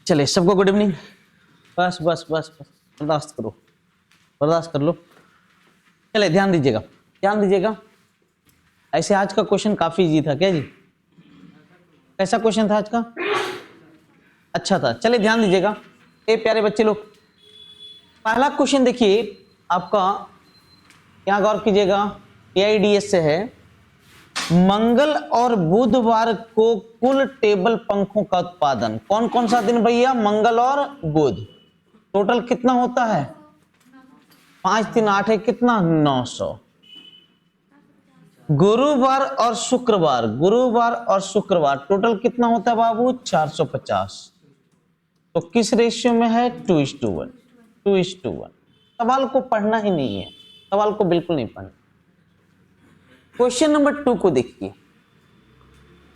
चलिए सबको good evening. बस बस बस बस बर्दाश्त करो, बर्दाश्त कर लो। चलिए ध्यान दीजिएगा, ध्यान दीजिएगा। ऐसे आज का क्वेश्चन काफी इजी था क्या जी? कैसा क्वेश्चन था आज का? अच्छा था। चलिए ध्यान दीजिएगा ए प्यारे बच्चे लोग। पहला क्वेश्चन देखिए आपका, यहाँ गौर कीजिएगा, एआईडीएस से है। मंगल और बुधवार को कुल टेबल पंखों का उत्पादन कौन कौन सा दिन भैया? मंगल और बुध। टोटल कितना होता है? 5 3 8 है कितना? 900। गुरुवार और शुक्रवार, गुरुवार और शुक्रवार टोटल कितना होता है बाबू? 450। तो किस रेशियो में है? 2:1। 2:1। सवाल को पढ़ना ही नहीं है, सवाल को बिल्कुल नहीं पढ़ना। क्वेश्चन नंबर 2 को देखिए।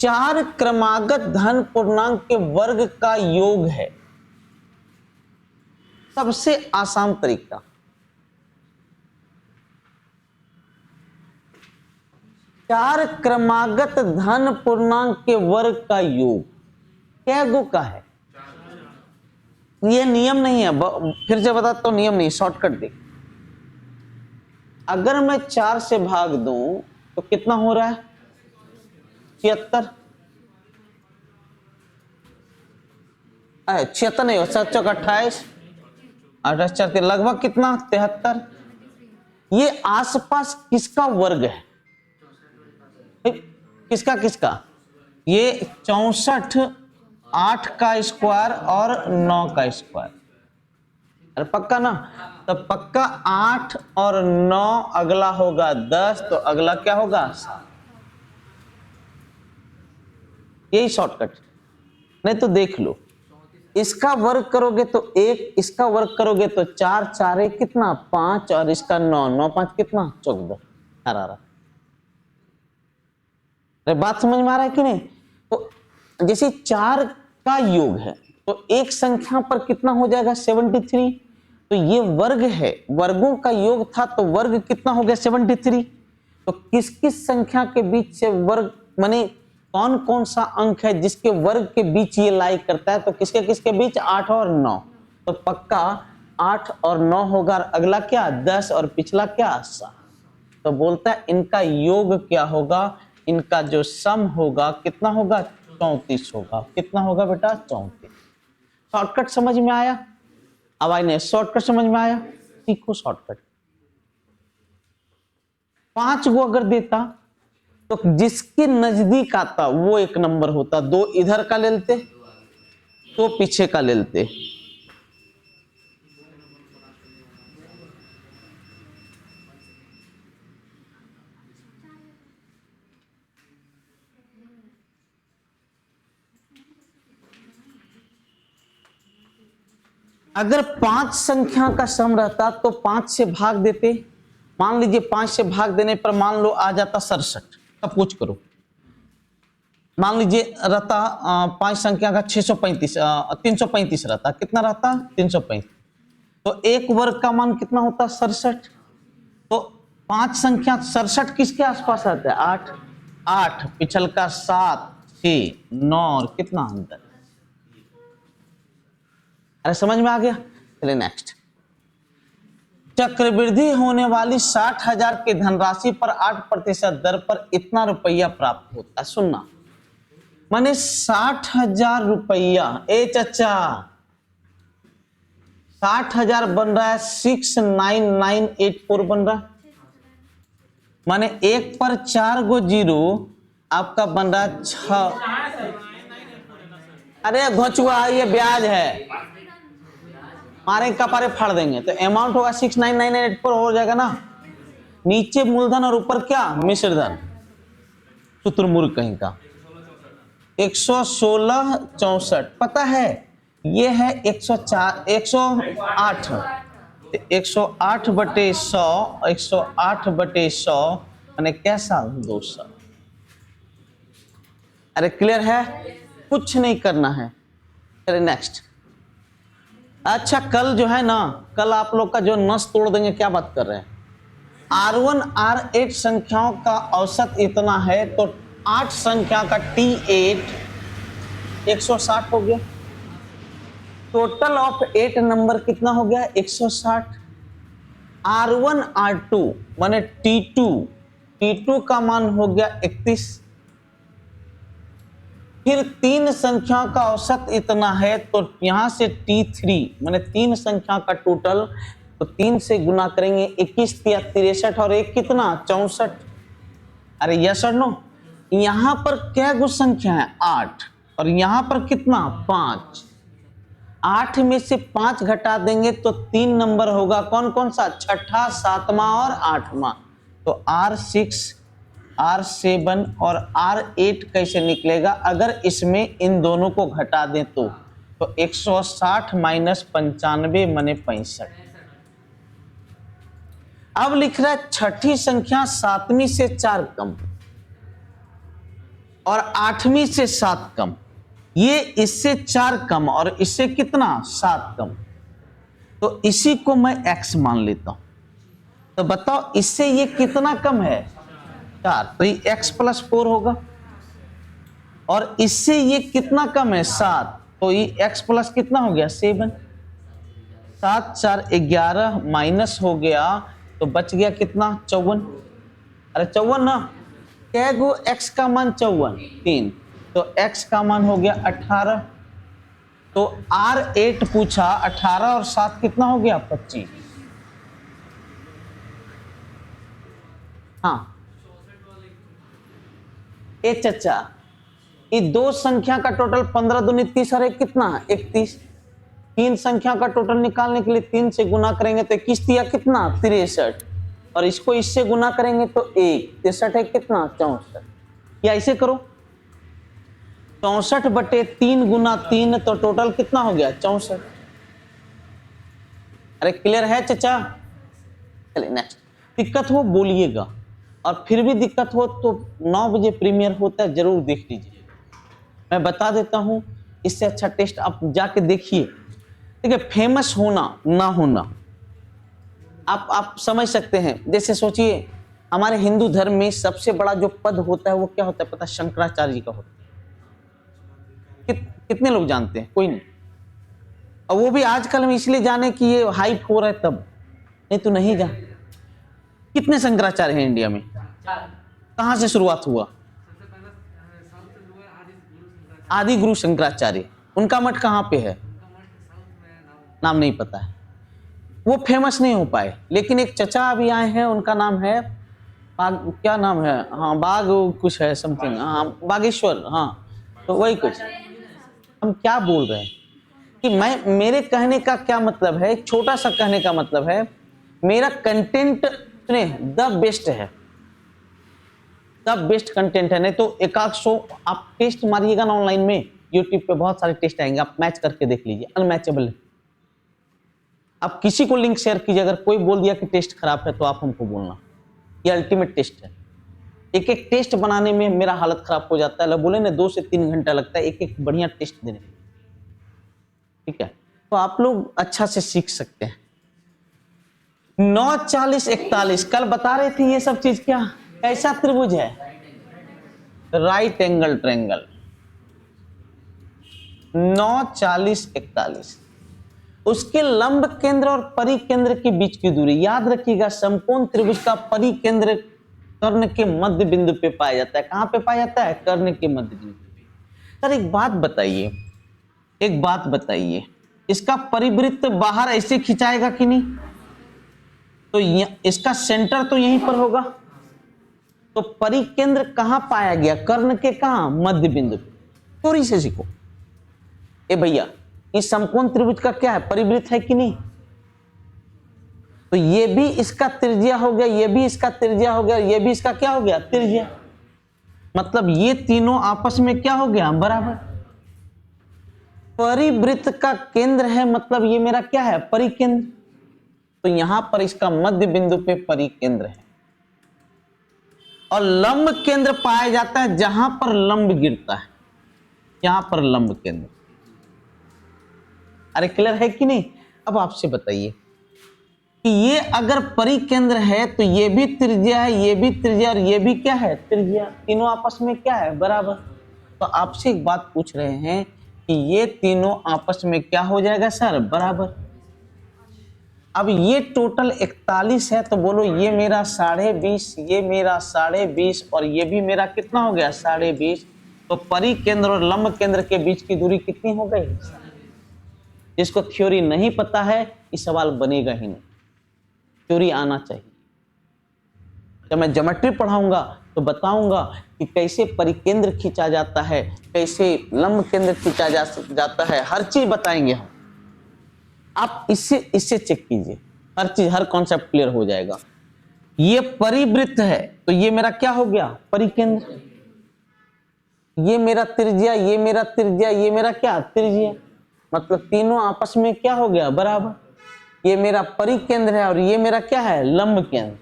4 क्रमागत धन पूर्णांक के वर्ग का योग है। सबसे आसान तरीका, चार क्रमागत धन पूर्णांक के वर्ग का योग क्या गो का है? यह नियम नहीं है, फिर से बताता हूं, नियम नहीं, शॉर्टकट देख। अगर मैं 4 से भाग दूं तो कितना हो रहा है? 76। 76 नहीं हो, 7 चौक 28, 28 4 लगभग कितना? 73। ये आसपास किसका वर्ग है? किसका किसका? ये 64 8 का स्क्वायर और 9 का स्क्वायर। अरे पक्का ना? तो पक्का 8 और 9, अगला होगा 10, तो अगला क्या होगा? 7। यही शॉर्टकट। नहीं तो देख लो, इसका वर्ग करोगे तो 1, इसका वर्ग करोगे तो 4 4 1 कितना? 5, और इसका 9 9 5 कितना? 14। बात समझ में आ रहा है कि नहीं? तो जैसे 4 का योग है तो एक संख्या पर कितना हो जाएगा? 73। तो ये वर्ग है, वर्गों का योग था, तो वर्ग कितना हो गया? 73। तो किस किस संख्या के बीच से वर्ग, माने कौन कौन सा अंक है जिसके वर्ग के बीच ये लाई करता है? तो किसके किसके बीच? 8 और 9। तो पक्का 8 और 9 होगा, अगला क्या? 10, और पिछला क्या? 7। तो बोलता है इनका योग क्या होगा? इनका जो सम होगा कितना होगा? 34 होगा। कितना होगा बेटा? 34। शॉर्टकट समझ में आया? अब आई नहीं, शॉर्टकट समझ में आया? सीखो शॉर्टकट। 5 गो अगर देता तो जिसके नजदीक आता वो 1 नंबर होता। 2 इधर का ले लेते, 2 पीछे का ले लेते। अगर 5 संख्या का सम रहता तो 5 से भाग देते। मान लीजिए 5 से भाग देने पर मान लो आ जाता 67। सब कुछ करो। मान लीजिए रहता 5 संख्या का 635 335 रहता। कितना रहता? 335। तो एक वर्ग का मान कितना होता? 67। तो 5 संख्या 67 किसके आसपास रहता है? 8 8, पिछल का 7 6 9, और कितना अंतर? अरे समझ में आ गया? चलिए नेक्स्ट। चक्रवृद्धि होने वाली 60,000 की धनराशि पर 8% दर पर इतना रुपया प्राप्त होता है। सुनना, माने 60,000 रुपया। ए चचा, 60,000 बन रहा है 69984 बन रहा है। माने 1 पर 4 गो जीरो, आपका बन रहा है 6। अरे घोचुआ, ये ब्याज है, मारे कपारे फाड़ देंगे। तो अमाउंट होगा 69984 हो जाएगा ना। नीचे मूलधन और ऊपर क्या? मिश्र धन। शुतुरमुर्ग कहीं का। 116 64 पता है, ये है 104 108। 108 बटे 100, 108 बटे 100 मैंने कैसा? 200। अरे क्लियर है? कुछ नहीं करना है। चलिए नेक्स्ट। अच्छा कल जो है ना, कल आप लोग का जो नस तोड़ देंगे। क्या बात कर रहे हैं? R1 R8 संख्याओं का औसत इतना है, तो 8 संख्या का T8 160 हो गया। टोटल ऑफ 8 नंबर कितना हो गया 160। R1 R2 माने T2 का मान हो गया 31। फिर 3 संख्या का औसत इतना है तो यहां से T3 माने 3 संख्या का टोटल, तो 3 से गुना करेंगे 21 या 63 और एक कितना 64। अरे यस और नो, यहां पर क्या कुछ संख्या है 8 और यहां पर कितना 5। 8 में से 5 घटा देंगे तो 3 नंबर होगा कौन कौन सा, छठा, सातवां और आठवां। तो R6 R7 और R8 कैसे निकलेगा अगर इसमें इन दोनों को घटा दें तो 160 माइनस 95 माने 65। अब लिख रहा है छठी संख्या 7वीं से 4 कम और 8वीं से 7 कम, ये इससे 4 कम और इससे कितना 7 कम, तो इसी को मैं x मान लेता हूं। तो बताओ इससे ये कितना कम है 4, तो ये x + 4 होगा और इससे ये कितना कम है 7, तो ये x प्लस कितना हो गया 7। 7 4 11 माइनस हो गया तो बच गया कितना 54। अरे 54 ना, क्या गो x का मान 54 3, तो x का मान हो गया 18। तो R8 पूछा 18 और 7 कितना हो गया 25। हाँ ए चचा, ये 2 संख्या का टोटल 15 दूनी 30 और एक कितना 31। 3 संख्या का टोटल निकालने के लिए 3 से गुना करेंगे तो 21 दिया कितना 63 और इसको इससे गुना करेंगे तो 1 63 है कितना 64। या ऐसे करो 64/3 गुना 3 तो टोटल कितना हो गया 64। अरे क्लियर है चचा। चलिए नेक्स्ट, दिक्कत हो बोलिएगा और फिर भी दिक्कत हो तो 9 बजे प्रीमियर होता है, जरूर देख लीजिए। मैं बता देता हूं, इससे अच्छा टेस्ट आप जाके देखिए। ठीक है, फेमस होना ना होना आप समझ सकते हैं। जैसे सोचिए हमारे हिंदू धर्म में सबसे बड़ा जो पद होता है वो क्या होता है पता, शंकराचार्य जी का होता है। कितने लोग जानते हैं, कोई नहीं। और वो भी आजकल हम इसलिए जाने कि ये हाइप हो रहा है तब, नहीं तो नहीं जान। कितने शंकराचार्य हैं इंडिया में, कहां से शुरुआत हुआ, आदि गुरु शंकराचार्य। उनका मठ कहां पे है, नाम नहीं पता है, वो फेमस नहीं हो पाए। लेकिन एक चचा अभी आए हैं, उनका नाम है क्या नाम है, हाँ बाग कुछ है समथिंग, हाँ बागेश्वर, हाँ तो वही कुछ। हम क्या बोल रहे हैं कि मेरे कहने का क्या मतलब है, छोटा सा कहने का मतलब है मेरा कंटेंट द बेस्ट है, द बेस्ट कंटेंट है। नहीं तो एकाध शो आप टेस्ट मारिएगा ना ऑनलाइन में, यूट्यूब पे बहुत सारे टेस्ट आएंगे, आप मैच करके देख लीजिए, अनमैचेबल है। आप किसी को लिंक शेयर कीजिए, अगर कोई बोल दिया कि टेस्ट खराब है तो आप हमको बोलना, ये अल्टीमेट टेस्ट है। एक एक टेस्ट बनाने में मेरा हालत खराब हो जाता है, बोले ना 2 से 3 घंटा लगता है एक एक बढ़िया टेस्ट देने में। ठीक है, तो आप लोग अच्छा से सीख सकते हैं। 9 40 41 कल बता रहे थे, ये सब चीज क्या कैसा त्रिभुज है, राइट एंगल ट्रायंगल। 9 40 41 उसके लंब केंद्र और परिकेंद्र के बीच की दूरी याद रखिएगा। समकोण त्रिभुज का परिकेंद्र कर्ण के मध्य बिंदु पे पाया जाता है। कहां पे पाया जाता है, कर्ण के मध्य बिंदु पे। सर एक बात बताइए, इसका परिवृत्त बाहर ऐसे खिंचाएगा कि नहीं, तो इसका सेंटर तो यहीं पर होगा, तो परिकेंद्र कहां पाया गया, कर्ण के कहां मध्य बिंदु पे। थोड़ी से सीखो ए भैया, इस समकोण त्रिभुज का क्या है, परिवृत्त है कि नहीं, तो ये भी इसका त्रिज्या हो गया, ये भी इसका त्रिज्या हो गया, ये भी इसका क्या हो गया त्रिज्या, मतलब ये तीनों आपस में क्या हो गया बराबर। परिवृत्त का केंद्र है, मतलब ये मेरा क्या है परिकेंद्र, तो यहां पर इसका मध्य बिंदु पे परिकेंद्र है। और लंब केंद्र पाया जाता है जहां पर लंब गिरता है, यहां पर लंब केंद्र। अरे क्लियर है कि नहीं। अब आपसे बताइए कि ये अगर परिकेंद्र है तो ये भी त्रिज्या है, ये भी त्रिज्या और ये भी क्या है त्रिज्या, तीनों आपस में क्या है बराबर। तो आपसे एक बात पूछ रहे हैं कि ये तीनों आपस में क्या हो जाएगा सर, बराबर। अब ये टोटल 41 है, तो बोलो ये मेरा 20.5, ये मेरा 20.5 और ये भी मेरा कितना हो गया 20.5। तो परिकेंद्र और लंब केंद्र के बीच की दूरी कितनी हो गई। जिसको थ्योरी नहीं पता है ये सवाल बनेगा ही नहीं, थ्योरी आना चाहिए। जब मैं ज्योमेट्री पढ़ाऊंगा तो बताऊंगा कि कैसे परिकेंद्र खींचा जाता है, कैसे लंब केंद्र खींचा जाता है, हर चीज बताएंगे हम। आप इससे चेक कीजिए, हर चीज, हर कॉन्सेप्ट क्लियर हो जाएगा। ये परिवृत्त है तो ये मेरा क्या हो गया, परिकेंद्र। ये मेरा त्रिज्या, ये मेरा त्रिज्या, ये मेरा क्या, त्रिज्या। मतलब तीनों आपस में क्या हो गया, बराबर। ये मेरा परिकेंद्र है और ये मेरा क्या है, लंब केंद्र।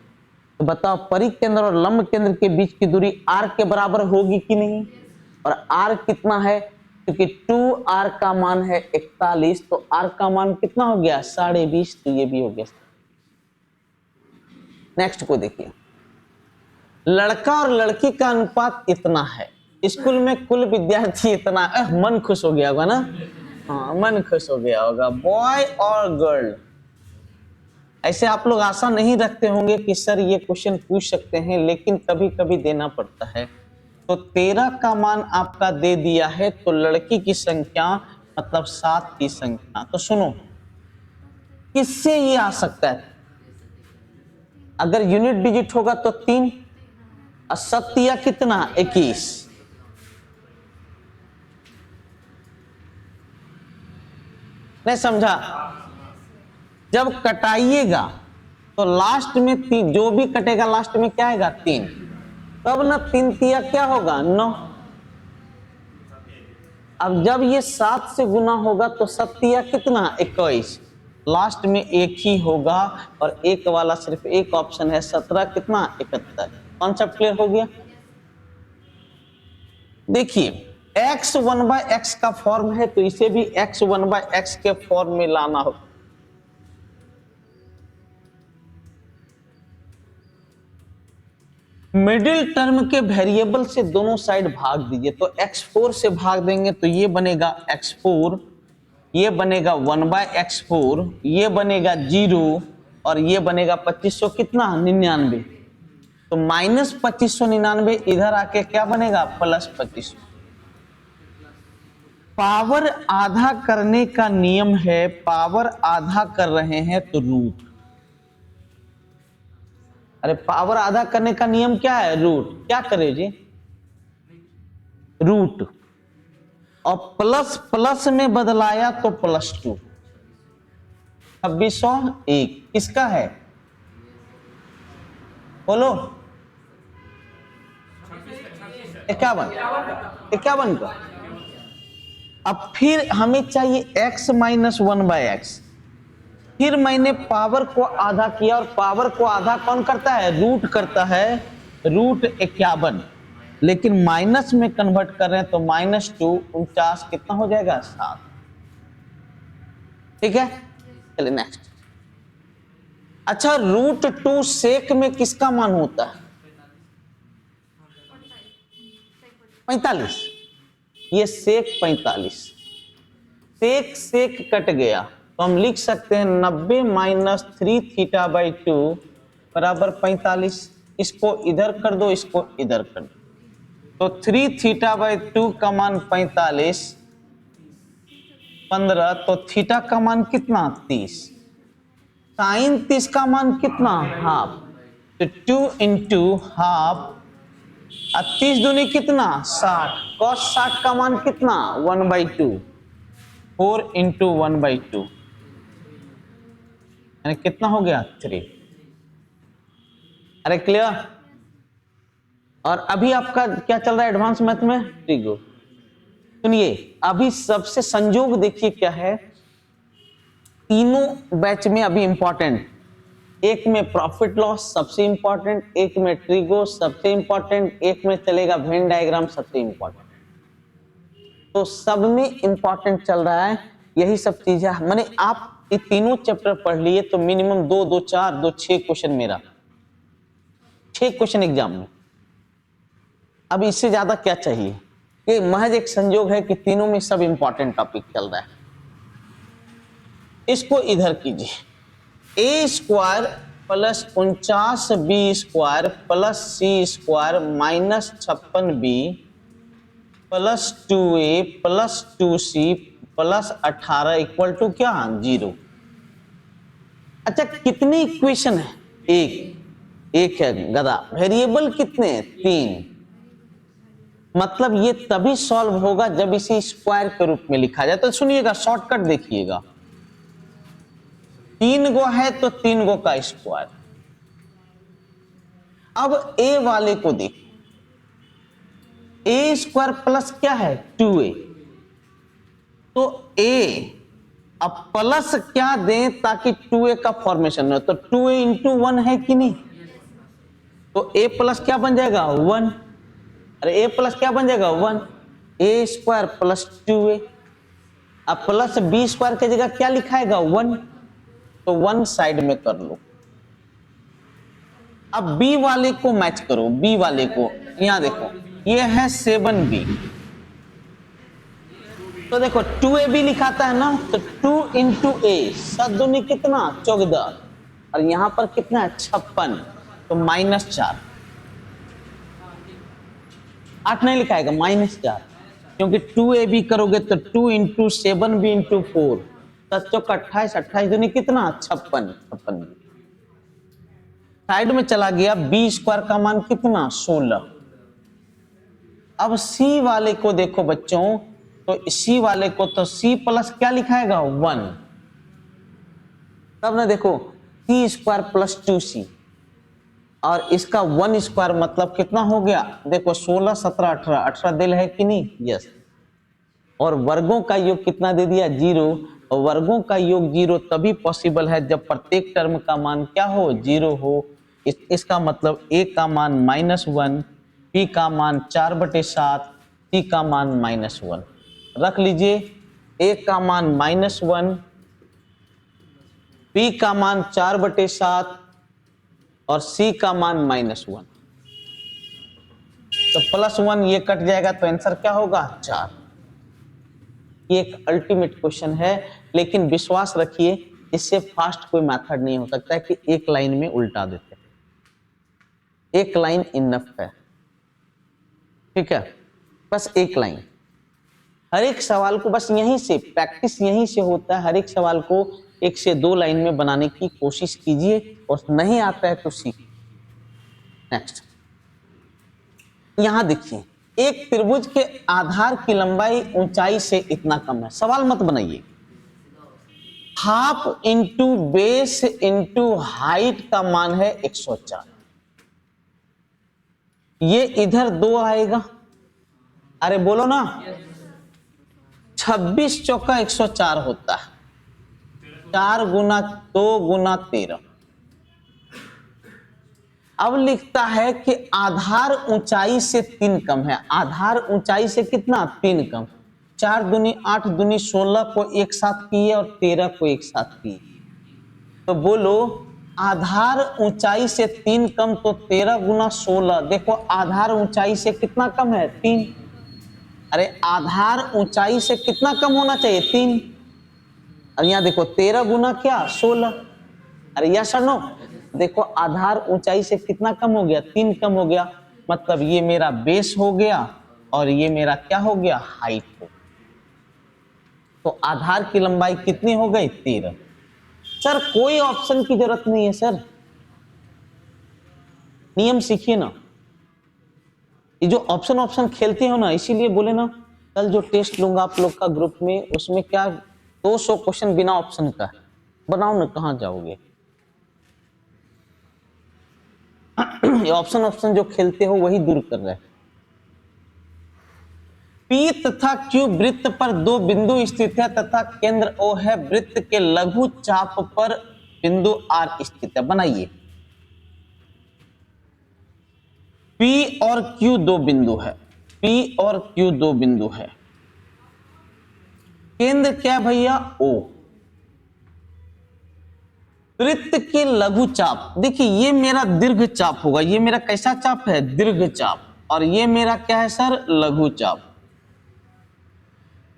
तो बताओ परिकेंद्र और लंब केंद्र के बीच की दूरी r के बराबर होगी कि नहीं। और r कितना है, क्योंकि 2r का मान है 41, तो r का मान कितना हो गया 20.5, तो ये भी हो गया। नेक्स्ट को देखिए, लड़का और लड़की का अनुपात इतना है, स्कूल में कुल विद्यार्थी इतना, मन खुश हो गया होगा ना। हाँ, मन खुश हो गया होगा। बॉय और गर्ल, ऐसे आप लोग आशा नहीं रखते होंगे कि सर ये क्वेश्चन पूछ सकते हैं, लेकिन कभी कभी देना पड़ता है। तो 13 का मान आपका दे दिया है, तो लड़की की संख्या मतलब 7 की संख्या। तो सुनो, किससे ये आ सकता है, अगर यूनिट डिजिट होगा तो 3 और सत्या कितना 21। नहीं समझा। जब कटाइएगा तो लास्ट में जो भी कटेगा लास्ट में क्या आएगा 3, तब ना 3 तिया क्या होगा 9। अब जब ये 7 से गुना होगा तो 7 तिया कितना 21, लास्ट में एक ही होगा और एक वाला सिर्फ एक ऑप्शन है, 17 कितना 71। कॉन्सेप्ट क्लियर हो गया। देखिए x 1/x का फॉर्म है, तो इसे भी x 1/x के फॉर्म में लाना होगा। मिडिल टर्म के वेरिएबल से दोनों साइड भाग दीजिए, तो x4 से भाग देंगे तो ये बनेगा x4, ये बनेगा 1/x4, ये बनेगा 0 और ये बनेगा 2500 कितना 99। तो -2599 इधर आके क्या बनेगा +2500। पावर आधा करने का नियम है, पावर आधा कर रहे हैं तो रूट। अरे पावर आधा करने का नियम क्या है, रूट। क्या करे जी, रूट। और प्लस प्लस में बदलाया तो +2। 2601 किसका है, बोलो 51 का। अब फिर हमें चाहिए x - 1/x। फिर मैंने पावर को आधा किया, और पावर को आधा कौन करता है, रूट करता है, √51। लेकिन माइनस में कन्वर्ट कर रहे हैं तो -2 49 कितना हो जाएगा 7। ठीक है, चलिए नेक्स्ट। अच्छा, √2 सेक में किसका मान होता है 45। ये सेक 45, सेक सेक कट गया तो हम लिख सकते हैं 90 - 3θ/2 बराबर 45। इसको इधर कर दो, इसको इधर कर दो, तो 3θ/2 का मान 45, 15, तो थीटा का मान कितना 30, साइन 30 का मान कितना हाफ, तो 2 × हाफ, 30 दूनी कितना 60, cos 60 का मान कितना 1/2, 4 × 1/2 यानी कितना हो गया 3। अरे क्लियर। और अभी आपका क्या चल रहा है एडवांस मैथ में, ट्रिगो। सुनिए अभी सबसे संयोग देखिए क्या है, तीनों बैच में अभी इंपॉर्टेंट, एक में प्रॉफिट लॉस सबसे इंपॉर्टेंट, एक में ट्रिगो सबसे इंपॉर्टेंट, एक में चलेगा वेन डायग्राम सबसे इंपॉर्टेंट। तो सब में इंपॉर्टेंट चल रहा है, यही सब चीजें। मैंने आप ये तीनों चैप्टर पढ़ लिए तो मिनिमम 2 2 4 2 6 क्वेश्चन, मेरा 6 क्वेश्चन एग्जाम में। अब इससे ज्यादा क्या चाहिए। ये महज एक संयोग है कि तीनों में सब इंपॉर्टेंट टॉपिक चल रहा है। इसको इधर कीजिए, a square plus 49b square plus c square minus 56b plus 2a plus 2c plus 18 equal to क्या, 0। अच्छा, कितनी इक्वेशन है? एक है गधा। वेरिएबल कितने हैं? 3। मतलब ये तभी सॉल्व होगा जब इसे स्क्वायर के रूप में लिखा जाए। तो सुनिएगा, शॉर्टकट देखिएगा, 3 गो है तो 3 गो का स्क्वायर। अब ए वाले को देखो, ए स्क्वायर प्लस क्या है, 2a। तो ए अब प्लस क्या दें ताकि 2a का फॉर्मेशन हो, तो 2a इंटू 1 है कि नहीं? तो a प्लस क्या बन जाएगा, 1। अरे a प्लस क्या बन जाएगा, 1। a square plus 2a। अब प्लस b स्क्वायर की जगह क्या लिखाएगा, 1। तो 1 साइड में कर लो। अब b वाले को मैच करो, b वाले को, यहां देखो ये है 7b। तो देखो 2a भी लिखाता है ना, तो 2 इंटू ए, 7 दूनी कितना, 14, और यहां पर कितना है, 56, तो -4। 8 नहीं लिखाएगा, -4, क्योंकि 2a भी करोगे तो 2 इंटू 7 भी इंटू 4, 7 चौक 28, 28 दूनी कितना, 56। साइड में चला गया। b स्क्वायर का मान कितना, 16। अब c वाले को देखो बच्चों, तो c वाले को तो c प्लस क्या लिखाएगा, 1। तब ना देखो c स्क्वायर प्लस 2c, और इसका 1 स्क्वायर मतलब कितना हो गया, देखो 16, 17, 18, 18 दिल है कि नहीं, यस। और वर्गों का योग कितना दे दिया, 0। और वर्गों का योग 0 तभी पॉसिबल है जब प्रत्येक टर्म का मान क्या हो, 0 हो। इसका मतलब a का मान -1, p का मान 4/7, c का मान -1। रख लीजिए, a का मान -1, p का मान 4/7 और c का मान -1। तो +1 ये कट जाएगा, तो आंसर क्या होगा, 4। ये एक अल्टीमेट क्वेश्चन है, लेकिन विश्वास रखिए इससे फास्ट कोई मेथड नहीं हो सकता है कि एक लाइन में उल्टा देते हैं। एक लाइन इनफ है, ठीक है, बस एक लाइन। हर एक सवाल को बस यहीं से प्रैक्टिस, यहीं से होता है। हर एक सवाल को 1 से 2 लाइन में बनाने की कोशिश कीजिए, और नहीं आता है तो सीखिए। नेक्स्ट, यहां देखिए, एक त्रिभुज के आधार की लंबाई ऊंचाई से इतना कम है। सवाल मत बनाइए। Half into base into height का मान है 104। ये इधर 2 आएगा, अरे बोलो ना, 26 चौका 104 होता है, 4 गुना 2 गुना 13। अब लिखता है कि आधार ऊंचाई से 3 कम है। आधार ऊंचाई से कितना, 3 कम। 4 दूनी 8 दूनी 16 को एक साथ किए और 13 को एक साथ किए, तो बोलो आधार ऊंचाई से 3 कम, तो 13 गुना 16। देखो आधार ऊंचाई से कितना कम है, 3। अरे आधार ऊंचाई से कितना कम होना चाहिए, 3। और यहाँ देखो 13 गुना क्या, 16। अरे यस और नो? देखो आधार ऊंचाई से कितना कम हो गया, 3 कम हो गया। मतलब ये मेरा बेस हो गया और ये मेरा क्या हो गया, हाइट हो। तो आधार की लंबाई कितनी हो गई, 13। सर कोई ऑप्शन की जरूरत नहीं है सर, नियम सीखिए ना। ये जो ऑप्शन खेलते हो ना, इसीलिए बोले ना कल जो टेस्ट लूंगा आप लोग का ग्रुप में, उसमें क्या 200 क्वेश्चन बिना ऑप्शन का है। बनाओ ना, कहां जाओगे। ये ऑप्शन जो खेलते हो वही दूर कर रहे हैं। P तथा Q वृत्त पर 2 बिंदु स्थित है तथा केंद्र O है। वृत्त के लघु चाप पर बिंदु R स्थित है। बनाइए। P और Q 2 बिंदु है, P और Q 2 बिंदु है। केंद्र क्या भैया, O। वृत्त के लघु चाप, देखिए ये मेरा दीर्घ चाप होगा। ये मेरा कैसा चाप है, दीर्घ चाप। और ये मेरा क्या है सर, लघु चाप।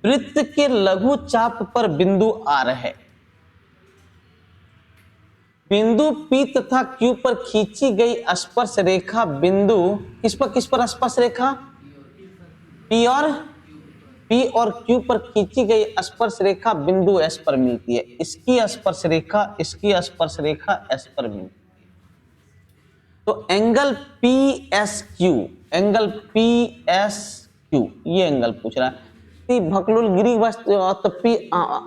वृत्त के लघु चाप पर बिंदु R है। बिंदु P तथा Q पर खींची गई स्पर्श रेखा बिंदु किस पर स्पर्श रेखा P और Q पर खींची गई स्पर्श रेखा बिंदु S पर मिलती है। इसकी स्पर्श रेखा S पर मिलती है। तो एंगल PSQ ये एंगल पूछ रहा है। भकलुल गिरी तो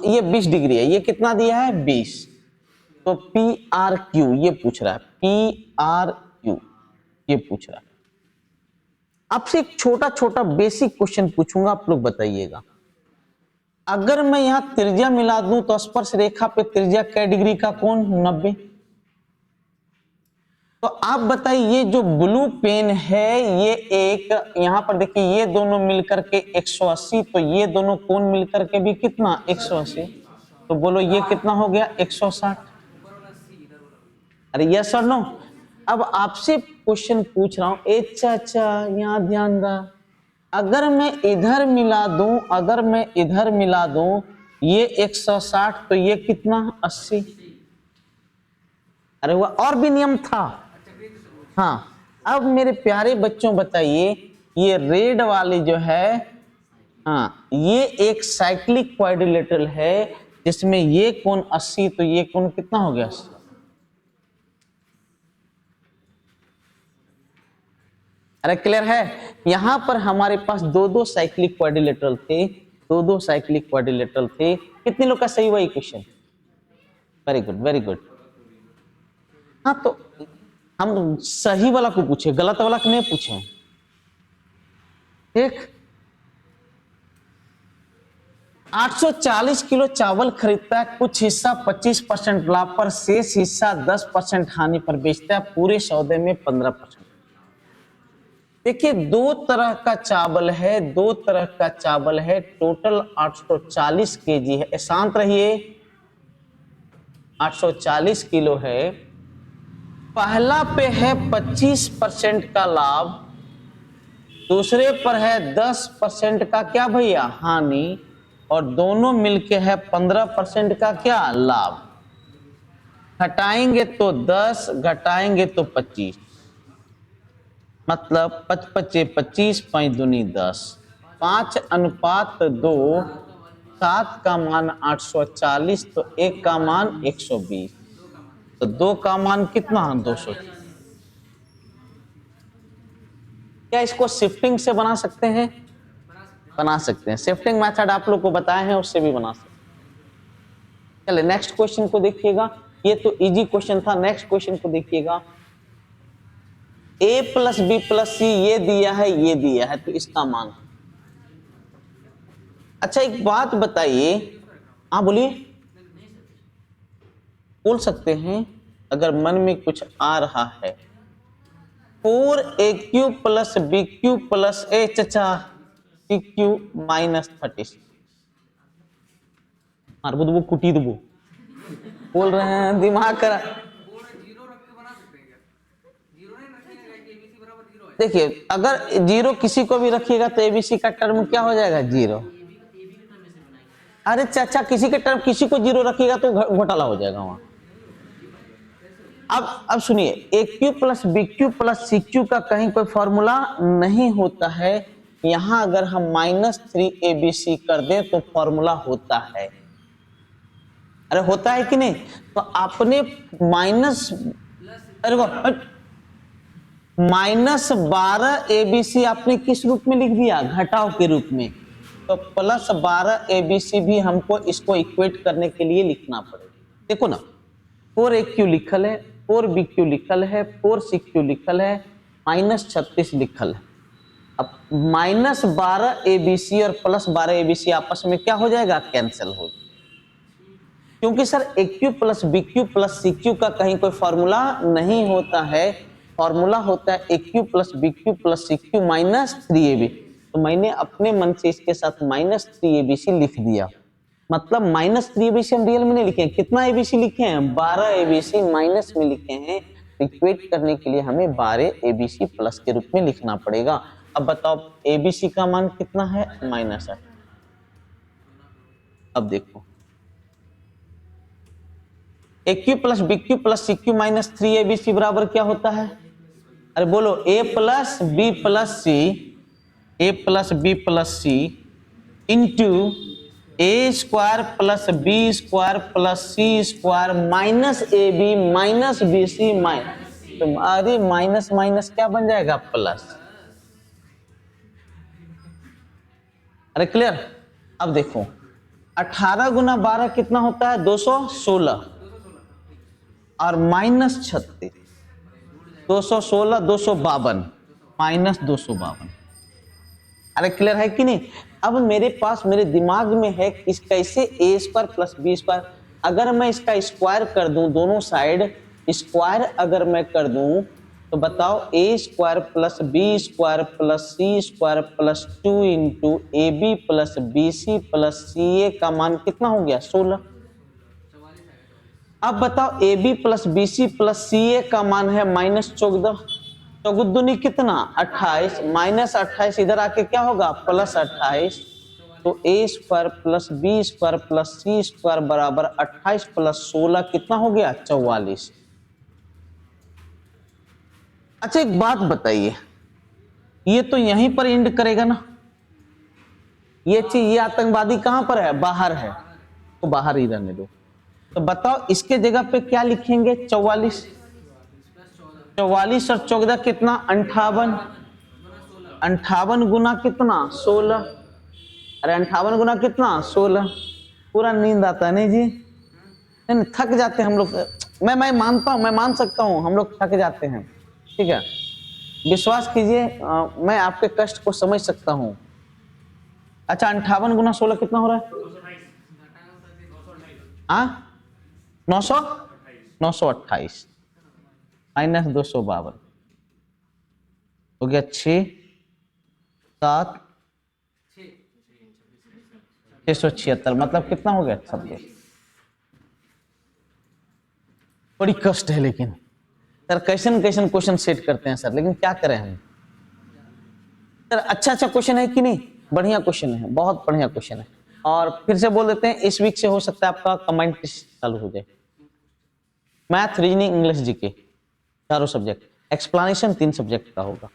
ये 20 डिग्री है। ये कितना दिया है 20। तो PRQ ये पूछ रहा है। PRQ ये पूछ रहा है। आपसे एक छोटा बेसिक क्वेश्चन पूछूंगा, आप लोग बताइएगा। अगर मैं यहां त्रिज्या मिला दूं तो स्पर्श रेखा पे त्रिज्या क्या डिग्री का कोण 90। तो आप बताइए ये जो ब्लू पेन है ये एक यहां पर देखिए ये दोनों मिलकर के 180, तो ये दोनों कोण मिलकर के भी कितना 180। तो बोलो ये कितना हो गया 160। अरे यस और नो। अब आपसे क्वेश्चन पूछ रहा हूं, ए चाचा यहां ध्यान रहा। अगर मैं इधर मिला दूं ये 160 तो ये कितना 80। अरे वह और भी नियम था। हाँ, अब मेरे प्यारे बच्चों बताइए ये रेड वाली जो है, हाँ ये एक साइक्लिक क्वाड्रिलेटरल है जिसमें ये कोण 80 तो ये कोण कितना हो गया 80। अरे क्लियर है। यहां पर हमारे पास दो साइक्लिक क्वाड्रिलेटरल थे, कितने लोग का सही हुआ क्वेश्चन। Very good. हाँ तो हम सही वाला को पूछे, गलत वाला को नहीं पूछे। ठीक, 840 किलो चावल खरीदता है, कुछ हिस्सा 25% लाभ पर, शेष हिस्सा 10% हानि पर बेचता है, पूरे सौदे में 15%। देखिए दो तरह का चावल है, टोटल 840 केजी है। शांत रहिए, 840 किलो है। पहला पे है 25% का लाभ, दूसरे पर है 10% का क्या भैया हानि, और दोनों मिलके है 15% का क्या लाभ। घटाएंगे तो 10, घटाएंगे तो 25, मतलब 5 25, 5 दूनी 10, 5:2, 7 का मान 840 तो 1 का मान 120, तो 2 का मान कितना 200। क्या इसको शिफ्टिंग से बना सकते हैं? बना सकते हैं। शिफ्टिंग मेथड आप लोग को बताए हैं, उससे भी बना सकते हैं। चलिए नेक्स्ट क्वेश्चन को देखिएगा। ये तो इजी क्वेश्चन था। नेक्स्ट क्वेश्चन को देखिएगा। a + b + c ये दिया है तो इसका मान। अच्छा एक बात बताइए, हाँ बोलिए, बोल सकते हैं अगर मन में कुछ आ रहा है। 4aq + bq + a चचा cq - 36 मारबुदबू कुटी दबू बोल रहे हैं, दिमाग करा। देखिए अगर जीरो किसी को भी रखिएगा तो एबीसी का टर्म क्या हो जाएगा 0। अरे चाचा किसी के टर्म किसी को 0 रखिएगा तो घोटाला हो जाएगा वहां। अब सुनिए, AQ + BQ + CQ का कहीं कोई फॉर्मूला नहीं होता है। यहां अगर हम -3ABC कर दें तो फॉर्मूला होता है। अरे होता है कि नहीं? तो आपने -12ABC आपने किस रूप में लिख दिया? घटाव के रूप में। तो +12ABC भी हमको इसको इक्वेट करने के लिए लिखना पड़ेगा। देखो ना, 4AQ लिखल है, 4BQ लिखल है, 4CQ लिखल है, -36 लिखल है। अब -12ABC और +12ABC आपस में क्या हो जाएगा? कैंसिल हो जाएगा। क्योंकि सर AQ + BQ + CQ का कहीं कोई फॉर्मूला नहीं होता है। फॉर्मूला होता है AQ + BQ + CQ -3AB। तो मैंने अपने मन से इसके साथ -3ABC लिख दिया। मतलब -3ABC हम रियल में नहीं लिखे हैं। कितना ABC लिखे हैं? 12ABC माइनस में लिखे हैं। इक्वेट करने के लिए हमें 12ABC प्लस के रूप में लिखना पड़ेगा। अब बताओ ABC का मान कितना है? -8। अब देखो a cube plus b cube plus c cube minus 3abc बराबर क्या होता है? अरे बोलो a plus b plus c into a square plus b square plus c square minus a b minus b c minus, तो अरे minus minus क्या बन जाएगा? प्लस। अरे क्लियर? अब देखो 18 गुना 12 कितना होता है? 216 और माइनस 36, 216 252 माइनस 252। अरे क्लियर है कि नहीं? अब मेरे पास मेरे दिमाग में है कि कैसे ए स्क्वायर प्लस बी स्क्वायर, अगर मैं इसका स्क्वायर कर दूं, दोनों साइड स्क्वायर अगर मैं कर दूं तो बताओ a square plus b square plus c square plus 2 into a b plus b c plus c a का मान कितना हो गया? 16। अब बताओ a b plus b c plus c a का मान है माइनस 14, चौगुदुनी कितना? 28, माइनस 28 इधर आके क्या होगा? प्लस 28, तो a square plus b square plus c square बराबर 28 प्लस 16 कितना हो गया? 44। अच्छा एक बात बताइए, ये तो यहीं पर एंड करेगा ना? ये चीज, ये आतंकवादी कहां पर है? बाहर है, तो बाहर ही रहने दो। तो बताओ इसके जगह पे क्या लिखेंगे? 44। 44 और 14 कितना? 58। 58 गुना कितना? 16। अरे 58 गुना कितना? 16। पूरा नींद आता है नहीं जी? नहीं, थक जाते हैं हम लोग। मैं मानता हूं, मैं मान सकता हूं हम लोग थक जाते हैं, ठीक है, विश्वास कीजिए, मैं आपके कष्ट को समझ सकता हूं। अच्छा 58 गुना 16 कितना हो रहा है? हाँ 928 माइनस 252 हो गया 6 7 676, मतलब कितना हो गया? 26। बड़ी कष्ट है लेकिन सर, कैसन कैसन क्वेश्चन सेट करते हैं सर, लेकिन क्या करें हम सर। अच्छा क्वेश्चन है कि नहीं? बढ़िया क्वेश्चन है, बहुत बढ़िया क्वेश्चन है। और फिर से बोल देते हैं, इस वीक से हो सकता है आपका कमेंट चालू हो जाए। मैथ, रीजनिंग, इंग्लिश, जीके, चारों सब्जेक्ट, एक्सप्लेनेशन 3 सब्जेक्ट का होगा।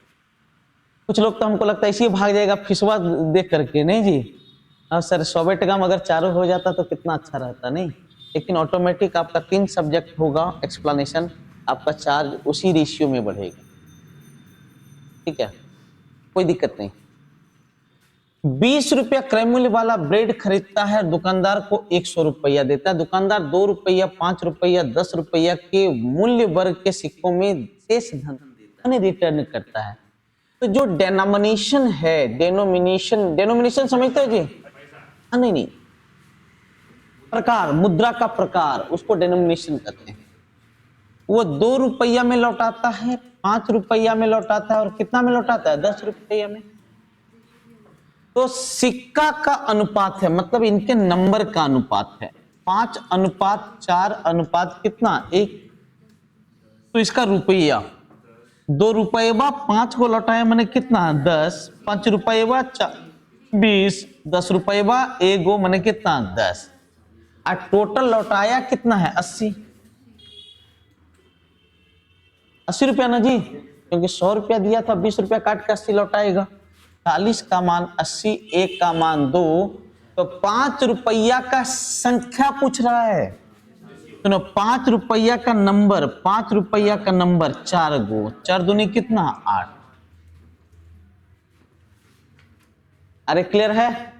कुछ लोग तो हमको लगता है इसी भाग जाएगा फीसवा देख करके, नहीं जी? और सर 100 टका अगर चारों हो जाता तो कितना अच्छा रहता, नहीं? लेकिन ऑटोमेटिक आपका 3 सब्जेक्ट होगा, एक्सप्लेनेशन आपका चार्ज उसी रेशियो में बढ़ेगा, ठीक है, कोई दिक्कत नहीं। 20 रुपया क्रय मूल्य वाला ब्रेड खरीदता है, दुकानदार को 100 रुपया देता है। दुकानदार 2 रुपया, 5 रुपया, 10 रुपया के मूल्य वर्ग के सिक्कों में शेष धन रिटर्न करता है। तो जो डेनोमिनेशन है, डेनोमिनेशन समझते हो जी? हाँ, नहीं, प्रकार, मुद्रा का प्रकार, उसको डेनोमिनेशन कहते हैं। वो 2 रुपया में लौटाता है, 5 रुपया में लौटाता है, और कितना में लौटाता है? 10 रुपया में। तो सिक्का का अनुपात है, मतलब इनके नंबर का अनुपात है 5:4 अनुपात कितना? 1। तो इसका रुपया 2 रुपया 5 को लौटाया मैंने कितना? 10। 5 रुपया 20, 10 रुपया 1 मैंने कितना? 10। और टोटल लौटाया कितना है? 80। 80 रुपया ना जी, क्योंकि 100 रुपया दिया था, 20 रुपया काट के 80 लौटाएगा। 40 का मान 80, 1 का मान 2, तो 5 रुपया का संख्या पूछ रहा है। सुनो, 5 रुपया का नंबर, 5 रुपया का नंबर 4 गो, 4 दूनी कितना? 8। अरे क्लियर है?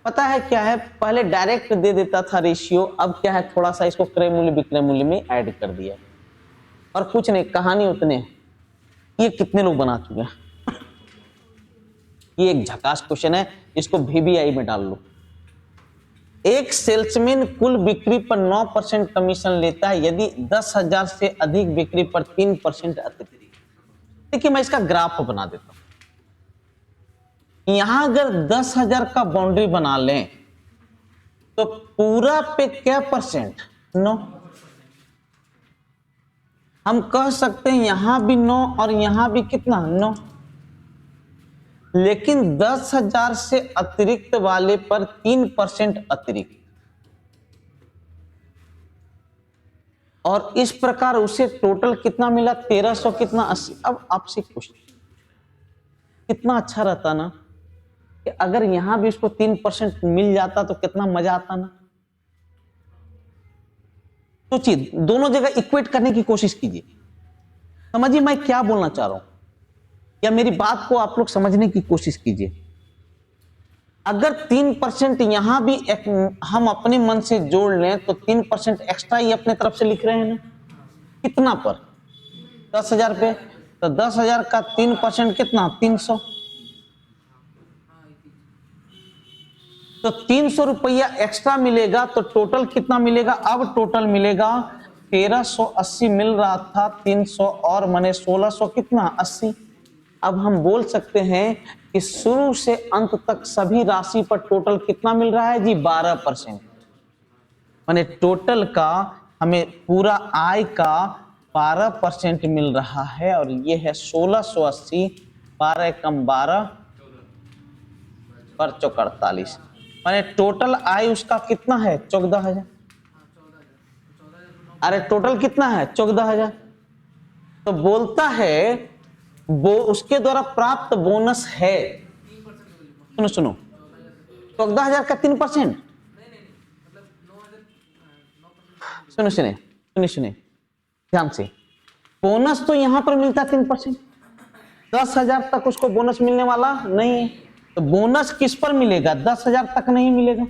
पता है क्या है, पहले डायरेक्ट दे देता था रेशियो, अब क्या है, थोड़ा सा इसको क्रय मूल्य विक्रय मूल्य में ऐड कर दिया। और कुछ नहीं, कहानी उतने। ये कितने लोग बना चुके हैं? ये एक झकास क्वेश्चन है, इसको VBI में डाल लो। एक सेल्समैन कुल बिक्री पर 9% कमीशन लेता है यदि 10,000 से अधिक बिक्री पर 3% अतिरिक्त। देखिए मैं इसका ग्राफ बना देता हूं। यहां अगर 10,000 का बाउंड्री बना लें तो पूरा पे क्या परसेंट? 9। हम कह सकते हैं यहां भी 9 और यहां भी कितना? 9। लेकिन 10,000 से अतिरिक्त वाले पर 3% अतिरिक्त, और इस प्रकार उसे टोटल कितना मिला 1300 कितना 80। अब आपसे क्वेश्चन, कितना अच्छा रहता ना कि अगर यहां भी उसको 3% मिल जाता तो कितना मजा आता ना। सोचिए, दोनों जगह इक्वेट करने की कोशिश कीजिए, समझिए मैं क्या बोलना चाह रहा हूं, या मेरी बात को आप लोग समझने की कोशिश कीजिए। अगर 3% यहां भी हम अपने मन से जोड़ लें तो 3% एक्स्ट्रा ही अपने तरफ से लिख रहे हैं ना। कितना पर 10,000 पे, तो 10,000 का 3% कितना 300, तो 300 रुपया एक्स्ट्रा मिलेगा। तो टोटल कितना मिलेगा, अब टोटल मिलेगा 1380 मिल रहा था, 300 और मने 1600 कितना 80। अब हम बोल सकते हैं कि शुरू से अंत तक सभी राशि पर टोटल कितना मिल रहा है जी 12%। माने टोटल का हमें पूरा आय का 12% मिल रहा है, और ये है 1680, 12 कम 12 पर 48, माने टोटल आय उसका कितना है 14,000। अरे टोटल कितना है 14,000। तो बोलता है वो उसके द्वारा प्राप्त बोनस है, सुनो सुनो, 14,000 का 3%। सुनो सुने सुनिए सुनिए ध्यान से, बोनस तो यहां पर मिलता 3%, 10,000 तक उसको बोनस मिलने वाला नहीं है। तो बोनस किस पर मिलेगा, 10,000 तक नहीं मिलेगा,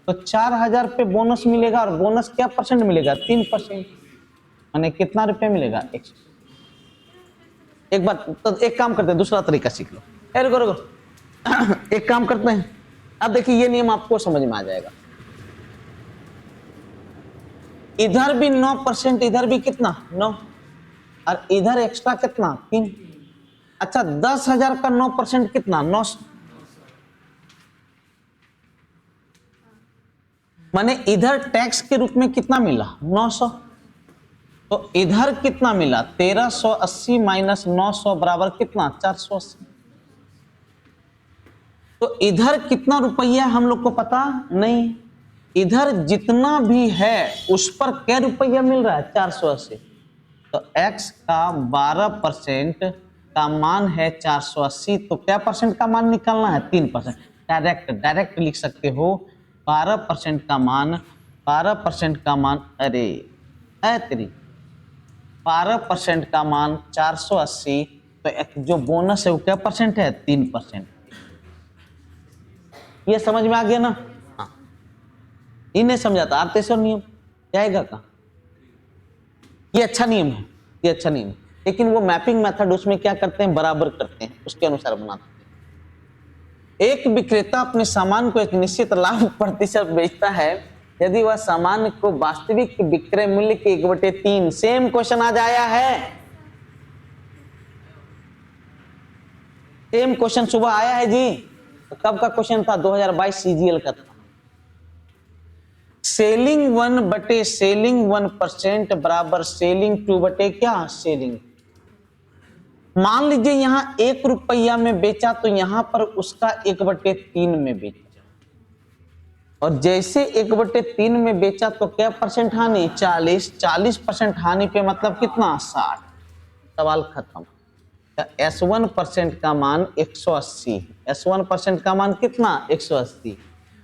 तो 4,000 पे बोनस मिलेगा, और बोनस क्या परसेंट मिलेगा 3%, माने कितना रुपए मिलेगा 100। एक बार तो एक काम करते हैं, दूसरा तरीका सीख लो। रुको रुको एक काम करते हैं, अब देखिए ये नियम आपको समझ में आ जाएगा। इधर भी 9%, इधर भी कितना 9, और इधर एक्स्ट्रा कितना 3। अच्छा 10,000 का 9% कितना 900, माने इधर टैक्स के रूप में कितना मिला 900, तो इधर कितना मिला 1380 माइनस 900 बराबर कितना 480। तो इधर कितना रुपया हम लोग को पता नहीं, इधर जितना भी है उस पर क्या रुपया मिल रहा है 480। तो x का 12% का मान है 480, तो क्या परसेंट का मान निकालना है 3%। डायरेक्ट लिख सकते हो 12% का मान, 12% का मान, अरे तेरी 12% का मान 480, तो जो बोनस है वो क्या परसेंट है 3%। ये समझ में आ गया ना। हाँ, इन्हें समझाता आर्तेश्वर नियम जाएगा का, ये अच्छा नियम है, ये अच्छा नियम है, लेकिन वो मैपिंग मेथड उसमें क्या करते हैं बराबर करते हैं, उसके अनुसार बनाते हैं। एक विक्रेता अपने सामान को एक निश्चित लाभ प्रतिशत बेचता है यदि वह सामान को वास्तविक विक्रय मूल्य के 1/3, सेम क्वेश्चन आज आया है, सेम क्वेश्चन सुबह आया है जी। कब का क्वेश्चन था 2022 सीजीएल का था। सेलिंग 1/सेलिंग 1% बराबर सेलिंग 2 क्या सेलिंग। मान लीजिए यहां 1 रुपया में बेचा, तो यहां पर उसका 1/3 में बेचा, और जैसे 1/3 में बेचा तो क्या परसेंट हानि 40% हानि पे मतलब कितना 60। सवाल खत्म। S1% का मान 180, S1% का मान कितना 180,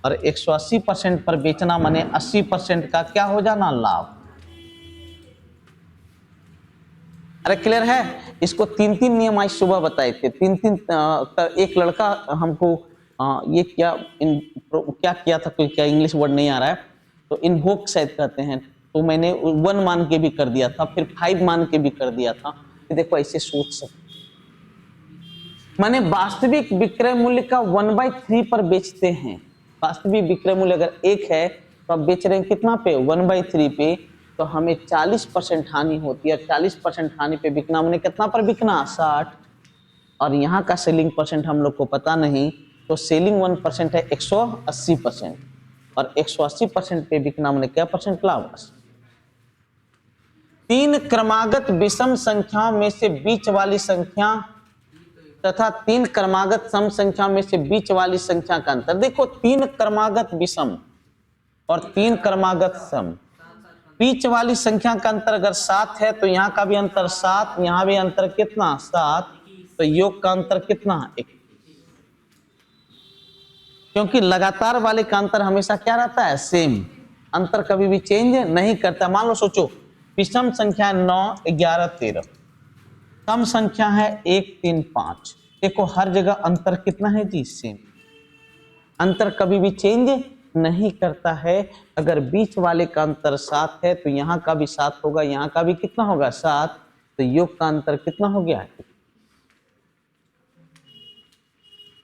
और 180% पर बेचना माने 80% का क्या हो जाना लाभ। अरे क्लियर है। इसको 3 नियम आज सुबह बताए थे, 3 एक लड़का हमको ये क्या किया था, कोई क्या इंग्लिश वर्ड नहीं आ रहा है, तो इन्वोक शायद कहते हैं, तो मैंने 1 मान के भी कर दिया था, फिर 5 मान के भी कर दिया था कि देखो ऐसे सोच सकते, माने वास्तविक विक्रय मूल्य का 1/3 पर बेचते हैं। वास्तविक विक्रय मूल्य अगर 1 है तो आप बेच रहे हैं कितना पे 1/3 पे, तो हमें 40% हानि होती है। 40% हानि पे बिकना मैंने कितना पर बिकना 60, और यहाँ का सेलिंग परसेंट हम लोग को पता नहीं, तो सेलिंग 1% है 180%, और 180% पे बिकना मैंने क्या परसेंट लाभ 3 क्रमागत विषम संख्या में से बीच वाली संख्या तथा 3 क्रमागत सम संख्या में से बीच वाली संख्या का अंतर। देखो 3 क्रमागत विषम और 3 क्रमागत सम, बीच वाली संख्या का अंतर अगर 7 है तो यहाँ का भी अंतर 7, यहाँ भी अंतर कितना 7, तो योग का अंतर कितना 1। क्योंकि लगातार वाले का अंतर हमेशा क्या रहता है, सेम, अंतर कभी भी चेंज नहीं करता। मान लो सोचो विषम संख्या 9, 11, 13, सम संख्या है 1, 3, 5। देखो हर जगह अंतर कितना है जी, सेम, अंतर कभी भी चेंज नहीं करता है। अगर बीच वाले का अंतर 7 है तो यहाँ का भी 7 होगा, यहाँ का भी कितना होगा 7, तो योग का अंतर कितना हो गया।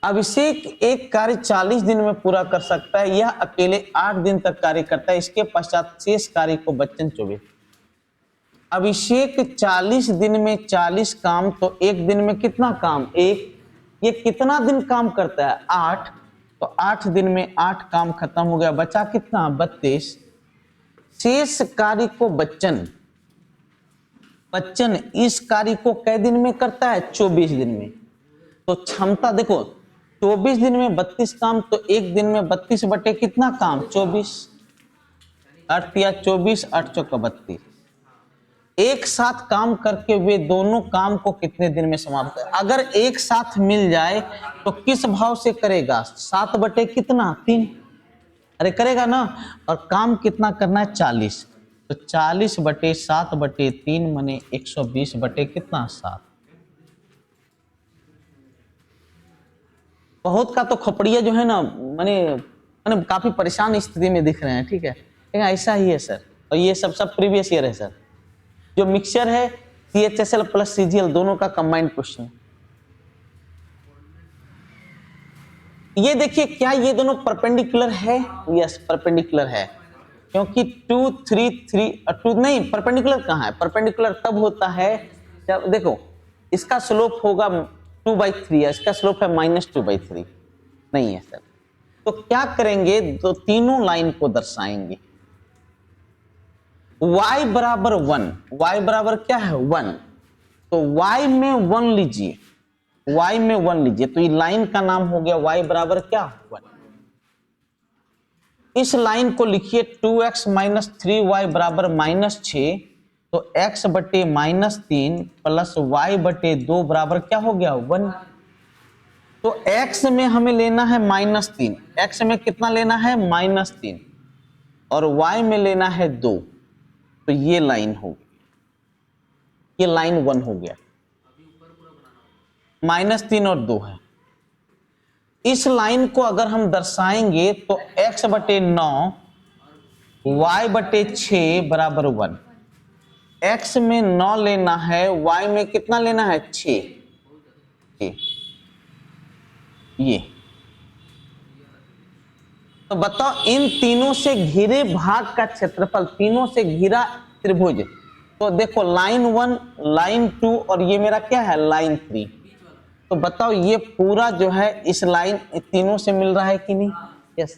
अभिषेक एक कार्य 40 दिन में पूरा कर सकता है, यह अकेले 8 दिन तक कार्य करता है, इसके पश्चात शेष कार्य को बच्चन चौबे। अभिषेक 40 दिन में 40 काम, तो एक दिन में कितना काम, एक। ये कितना दिन काम करता है, 8, तो 8 दिन में 8 काम खत्म हो गया, बचा कितना 32। शेष कार्य को बच्चन इस कार्य को कै दिन में करता है, 24 दिन में। तो क्षमता देखो 24 दिन में 32 काम, तो एक दिन में 32 बटे कितना काम 24, 8 या 24, 8 चौका 32। एक साथ काम करके वे दोनों काम को कितने दिन में समाप्त कर, अगर एक साथ मिल जाए तो किस भाव से करेगा, 7 बटे कितना 3, अरे करेगा ना। और काम कितना करना है 40, तो 40 बटे 7 बटे 3 माने 120 बटे कितना 7। बहुत का तो खोपड़िया जो है ना माने काफी परेशान स्थिति में दिख रहे हैं, ठीक है, लेकिन ऐसा ही है सर। और ये सब प्रीवियस ईयर है सर। जो मिक्सचर है CHSL प्लस CGL दोनों का कंबाइंड क्वेश्चन। ये देखिए क्या ये दोनों परपेंडिकुलर है, यस परपेंडिकुलर है, क्योंकि 2, 3, 3 2 नहीं, परपेंडिकुलर कहाँ है, परपेंडिकुलर तब होता है जब देखो इसका स्लोप होगा 2/3 है, इसका स्लोप है -2/3 नहीं है सर। तो क्या करेंगे, तो तीनों लाइन को दर्शाएंगे। y बराबर 1, y बराबर क्या है 1, तो y में 1 लीजिए, y में 1 लीजिए, तो ये लाइन का नाम हो गया y बराबर क्या 1। इस लाइन को लिखिए 2x - 3y बराबर -6, तो x बटे -3 प्लस y बटे 2 बराबर क्या हो गया 1। तो x में हमें लेना है -3, x में कितना लेना है -3, और y में लेना है 2, तो ये लाइन होगी, ये लाइन 1 हो गया, -3 और 2 है। इस लाइन को अगर हम दर्शाएंगे तो x बटे 9 y बटे 6 बराबर 1। x में 9 लेना है, y में कितना लेना है 6, ये। तो बताओ इन तीनों से घिरे भाग का क्षेत्रफल, तीनों से घिरा त्रिभुज, तो देखो लाइन 1, लाइन 2 और ये मेरा क्या है लाइन 3। तो बताओ ये पूरा जो है इस लाइन तीनों से मिल रहा है कि नहीं, यस।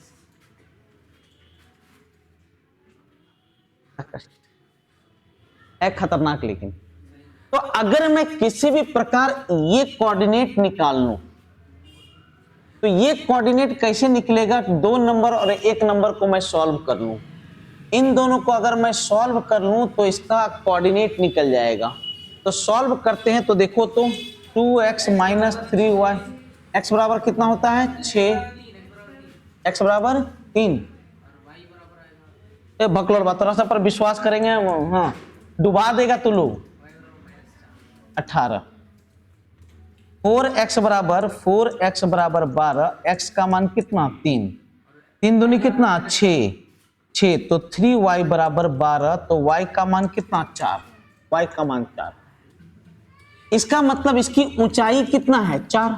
है खतरनाक। लेकिन तो अगर मैं किसी भी प्रकार ये कोऑर्डिनेट निकाल लूं, तो ये कोऑर्डिनेट कैसे निकलेगा, 2 नंबर और 1 नंबर को मैं सॉल्व कर लूं, इन दोनों को अगर मैं सॉल्व कर लूं तो इसका कोऑर्डिनेट निकल जाएगा। तो सॉल्व करते हैं, तो देखो तो 2x - 3y, x बराबर कितना होता है 6, x बराबर 3। बकलोर बात, थोड़ा सा पर विश्वास करेंगे, हाँ डुबा देगा तो लोग। 18, 4x बराबर 12, x का मान कितना 3, 3 दूनी कितना 6, तो 3y बराबर 12, तो y का मान कितना 4, y का मान 4। इसका मतलब इसकी ऊंचाई कितना है 4,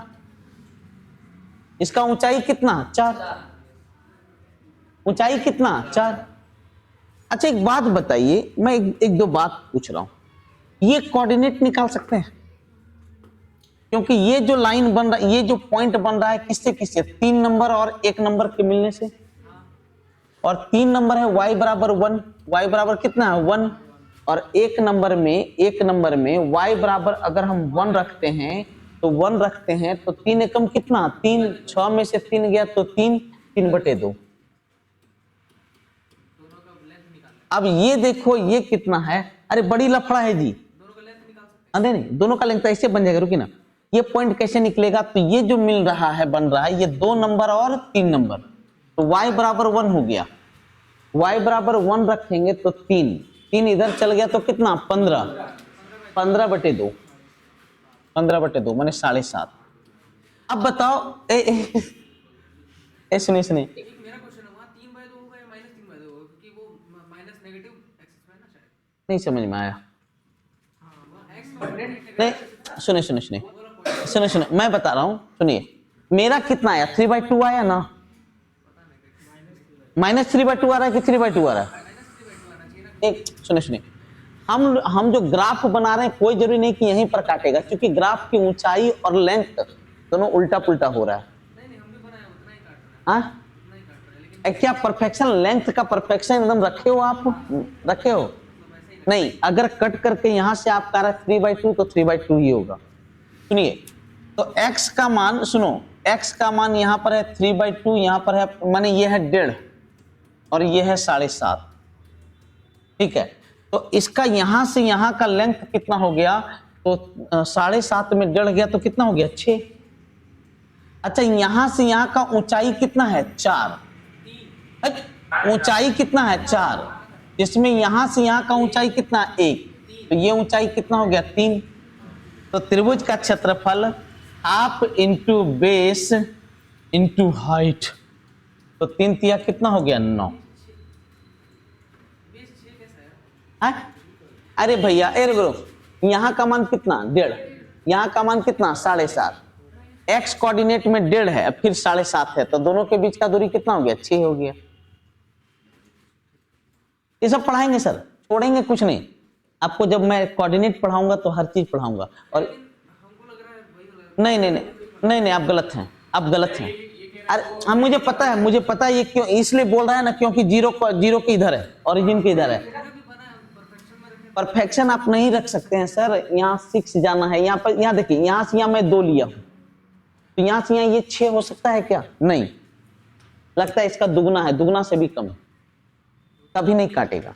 इसका ऊंचाई कितना 4, ऊंचाई कितना 4। अच्छा एक बात बताइए, मैं एक दो बात पूछ रहा हूं, ये कोऑर्डिनेट निकाल सकते हैं, क्योंकि ये जो लाइन बन रहा है, ये जो पॉइंट बन रहा है किससे किससे, 3 नंबर और 1 नंबर के मिलने से। और 3 नंबर है y बराबर 1, y बराबर कितना है 1, और 1 नंबर में y बराबर अगर हम 1 रखते हैं तो 1 रखते हैं, तो 3 एकम कितना 3, 6 में से 3 गया तो 3 बटे 2। अब ये देखो ये कितना है, अरे बड़ी लफड़ा है जी, अरे नहीं दोनों का लेंथ ऐसे बन जाएगा, रुकी ना, ये पॉइंट कैसे निकलेगा, तो ये जो मिल रहा है बन रहा है ये 2 नंबर और 3 नंबर, तो y बराबर 1 हो गया, y बराबर 1 रखेंगे तो 3 इधर चल गया तो कितना 15/2 माने 7.5। अब बताओ सुनिए सुनिए, नहीं समझ में आया, नहीं सुनिए सुनिए सुनिए सुनिए सुनिए, मैं बता रहा हूं सुनिए, मेरा कितना आया 3/2 आया ना, -3/2 आ रहा है कि 3/2 आ रहा है, एक सुनिए सुनिए, हम जो ग्राफ बना रहे हैं कोई जरूरी नहीं कि यहीं पर काटेगा, क्योंकि ग्राफ की ऊंचाई और लेंथ दोनों उल्टा पुल्टा हो रहा है। क्या परफेक्शन, लेंथ का परफेक्शन एकदम रखे हो आप, रखे हो नहीं, अगर कट करके यहां से आप कह रहे 3/2 तो 3/2 ही होगा। सुनिए तो x का मान, सुनो x का मान यहां पर है 3/2, यहां पर है माने ये है 1.5 और ये है 7.5, ठीक है, तो इसका यहां से यहां का लेंथ कितना हो गया, तो 7.5 में 1.5 गया तो कितना हो गया 6। अच्छा यहां से यहां का ऊंचाई कितना है 4, ऊंचाई कितना है 4, जिसमें यहां से यहां का ऊंचाई कितना 1, तो ये ऊंचाई कितना हो गया 3, तो त्रिभुज का क्षेत्रफल half into base into height, तो 3 तिया कितना हो गया 9। अरे भैया अरे ब्रो, यहां का मान कितना 1.5, यहां का मान कितना 7.5, एक्स कोऑर्डिनेट में 1.5 है फिर 7.5 है, तो दोनों के बीच का दूरी कितना हो गया 6 हो गया। ये सब पढ़ाएंगे सर, छोड़ेंगे कुछ नहीं, आपको जब मैं कोऑर्डिनेट पढ़ाऊंगा तो हर चीज पढ़ाऊंगा। और नहीं नहीं नहीं नहीं नहीं, आप गलत हैं, आप गलत हैं। अरे मुझे पता है ये क्यों इसलिए बोल रहा है ना, क्योंकि जीरो के इधर है, ओरिजिन के इधर है। परफेक्शन आप नहीं रख सकते हैं सर, यहाँ 6 जाना है, यहाँ पर यहाँ देखिए, यहाँ से यहाँ मैं 2 लिया हूँ, तो यहाँ से यहाँ ये 6 हो सकता है क्या, नहीं लगता है, इसका दुगना है, दुगना से भी कम है, कभी नहीं काटेगा।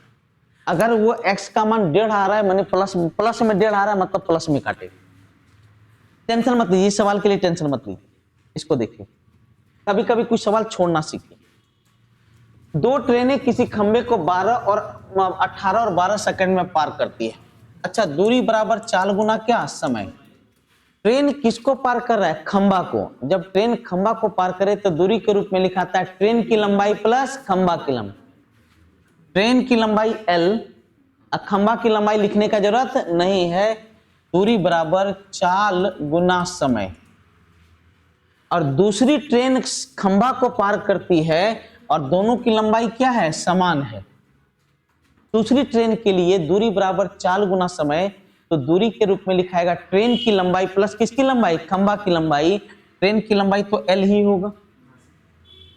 अगर वो x का मान 1.5 आ रहा है मैंने प्लस में 1.5 आ रहा है, मतलब प्लस में काटेगा। टेंशन मत लीजिए, सवाल के लिए टेंशन मत लीजिए, इसको देखिए, कभी कभी कुछ सवाल छोड़ना सीखिए। 2 ट्रेनें किसी खंबे को 18 और 12 सेकंड में पार करती है। अच्छा दूरी बराबर 4 गुना क्या समय। ट्रेन किसको पार कर रहा है, खंबा को। जब ट्रेन खंबा को पार करे तो दूरी के रूप में लिखाता है ट्रेन की लंबाई प्लस खंबा की लंबाई। ट्रेन की लंबाई L, खंबा की लंबाई लिखने का जरूरत नहीं है, दूरी बराबर 4 गुना समय। और दूसरी ट्रेन खंबा को पार करती है और दोनों की लंबाई क्या है, समान है। दूसरी ट्रेन के लिए दूरी बराबर 4 गुना समय, तो दूरी के रूप में लिखाएगा ट्रेन की लंबाई प्लस किसकी लंबाई, खंबा की लंबाई। ट्रेन की लंबाई तो L ही होगा,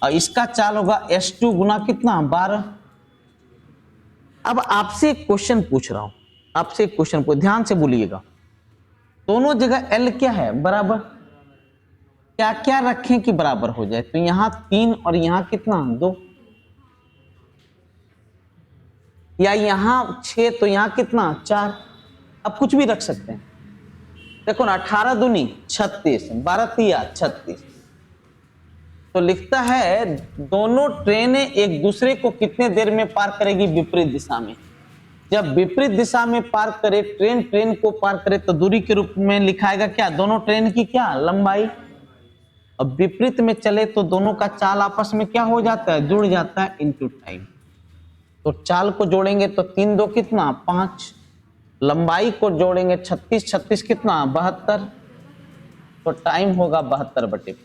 और इसका चाल होगा S2 गुना कितना 12। अब आपसे एक क्वेश्चन पूछ रहा हूं, आपसे एक क्वेश्चन पूछ, ध्यान से बोलिएगा। दोनों जगह L क्या है, बराबर। क्या क्या रखें कि बराबर हो जाए, तो यहां 3 और यहां कितना 2, या यहां 6 तो यहां कितना 4। अब कुछ भी रख सकते हैं, देखो ना 18 दूनी 36, 12 तिया 36, तो लिखता है दोनों ट्रेनें एक दूसरे को कितने देर में पार करेगी, विपरीत दिशा में। जब विपरीत दिशा में पार करे, ट्रेन ट्रेन को पार करे, तो दूरी के रूप में लिखाएगा क्या, दोनों ट्रेन की क्या लंबाई। अब विपरीत में चले तो दोनों का चाल आपस में क्या हो जाता है, जुड़ जाता है, इनटू टाइम। तो चाल को जोड़ेंगे तो 3 2 कितना 5, लंबाई को जोड़ेंगे 36 36 कितना 72, तो टाइम होगा 72/5।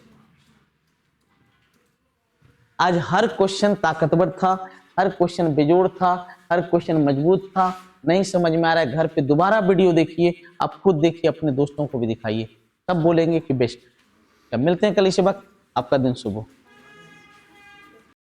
आज हर क्वेश्चन ताकतवर था, हर क्वेश्चन बेजोड़ था, हर क्वेश्चन मजबूत था। नहीं समझ में आ रहा है, घर पे दोबारा वीडियो देखिए, आप खुद देखिए, अपने दोस्तों को भी दिखाइए, तब बोलेंगे कि बेस्ट। मिलते हैं कल इसी वक्त, आपका दिन शुभ हो।